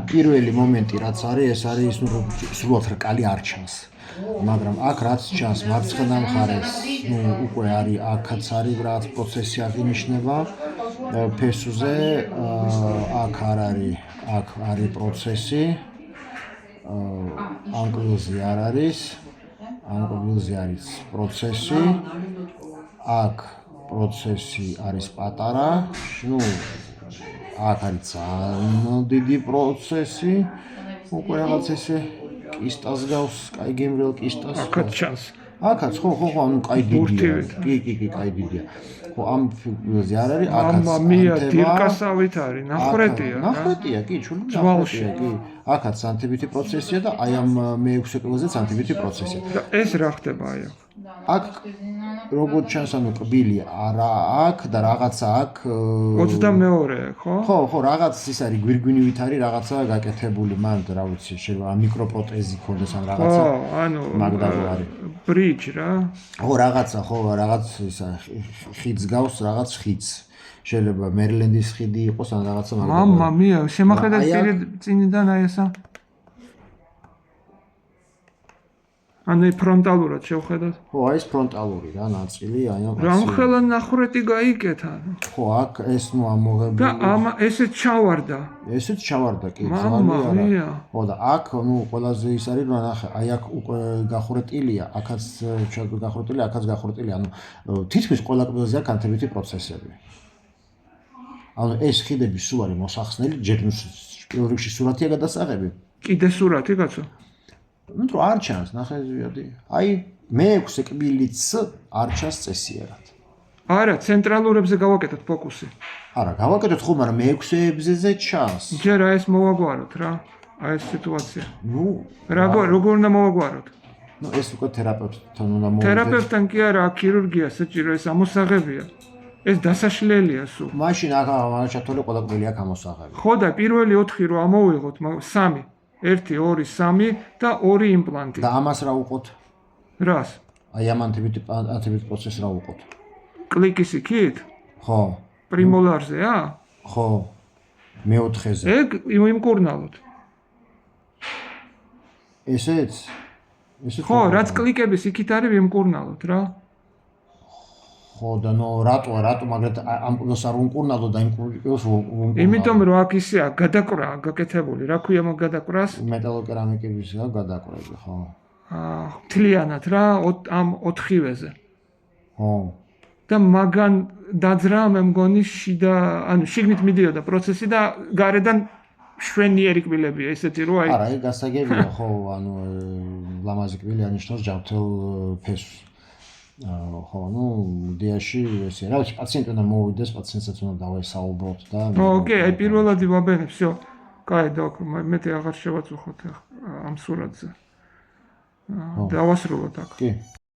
პირველი მომენტი რაც არის, ეს არის სრულად რკალი არ ჩანს. მაგრამ აქ რაც ჩანს მარცხენა მხარეს, უკვე არის აქაც არის რაღაც პროცესი აღინიშნება ფესუზე, აქ არ არის, აქ არის პროცესი. ანკლზე არ არის, ანკლზე არის პროცესი. აქ პროცესი არის პატარა, აქ არის ძალიან დიდი პროცესი. უკვე რაღაც ესე კისტას გავს, კაი გემრიელ კისტას. აქაც ჩანს. აქაც ხო, ანუ კაი დიდია. კი, კაი დიდია. ხო, ამ ფიგურაზე არ არის, აქაც მამია დირკასავით არის, ნახრეტია. ნახრეტია, კი, ჩული ნახრეტია, კი. აქაც ანთებითი პროცესია და აი ამ მე-6 კილოზეც ანთებითი პროცესია. და ეს რა ხდება აი აქ? აქ როგორც ჩანს, ანუ კბილი არა აქ და რაღაცა აქ 22-ე, ხო? ხო, რაღაც ის არის გვირგვინივით არის რაღაცა გაკეთებული, მან რა ვიცი, შეიძლება მიკროპროტეზი ქონდეს ან რაღაცა. ხო, ანუ მაგდარო არის. ბრიჯი რა. ხო, რაღაც ისა ხიდს გავს, რაღაც ხიდს. შეიძლება მერილენდის ხიდი იყოს ან რაღაცა მაგდარო. მამია, შემახედეთ წინიდან აი ესა. ანუ ფრონტალურად შევხედოთ. ხო, აი ეს ფრონტალური რა ნაწილი, აი ამ რამხელა ნახრეტი გაიკეთა. ხო, აქ ეს ამოღებული. და ესეც ჩავარდა. ესეც ჩავარდა კი, მამია. ხო და აქ ყველაზე ის არის რომ ნახე, აი აქ უკვე გახურეტილია, აქაც გახურეტილია, აქაც გახურეტილია, ანუ თითქმის ყველა კბილზე აქ ანთებითი პროცესები. ანუ ეს ხიდები სულ არის მოსახსნელი, ჯერ პირველ რიგში სურათია გადასაღები. კიდე სურათი კაცო? რომ არ ჩანს, ნახე ზიადი. აი მე-6 კბილიც არ ჩანს წესიერად. არა, ცენტრალურებზე გავაკეთოთ ფოკუსი. არა, გავაკეთოთ ხო, მაგრამ მე-6-ებზე ჩანს. ჯერ აი ეს მოვაგვაროთ რა. აი ეს სიტუაცია. როგორ უნდა მოვაგვაროთ? ეს უკვე თერაპევტთან უნდა მოვიდეთ. თერაპევტთან კი არა, ქირურგია საჭირო, ეს ამოსაღებია. ეს დასაშლელია სულ. მაშინ აქ ჩათვალე ყველა კბილი აქ ამოსაღები. ხო და პირველი 4 რო ამოვიღოთ, 3 1, 2, 3 და 2 იმპლანტი. და ამას რა უყოთ? რას? აი ამ ანთებითი პროცესს რა უყოთ? კლიკის იქით? ხო. პრიმოლარზეა? ხო. მე-4-ზე. ეგ იმკურნალოთ. ესეც? ხო, რაც კლიკების იქით არის იმკურნალოთ რა. ხო და რატო მაგრამ ამ კბილს არ უმკურნალო და იმ კბილს უმკურნალო? იმიტომ რომ აქ ისეა გადაკრა გაკეთებული, რა ქვია მაგ გადაკრას? მეტალოკერამიკებისგან გადაკრები, ხო. მთლიანად რა, ამ 4-ვეზე. ხო. და მაგან დაძრა მე მგონი შიდა, ანუ შიგნით მიდიოდა პროცესი და გარედან შვენიერი კბილებია, ესეთი რო აი. არა, ეგ გასაგებია, ხო, ანუ ლამაზი კბილი ანიშნავს ჯანმრთელ ფესვს. ხო, დიაში ესე რა ვიცი, პაციენტი უნდა მოვიდეს, პაციენტსაც უნდა დავესაუბროთ და ოკეი, აი პირველადი ვაბენებ, всё. კაი, დოკ, მეტი აღარ შევაწუხოთ ამ სურათზე. დავასრულოთ აქ. კი.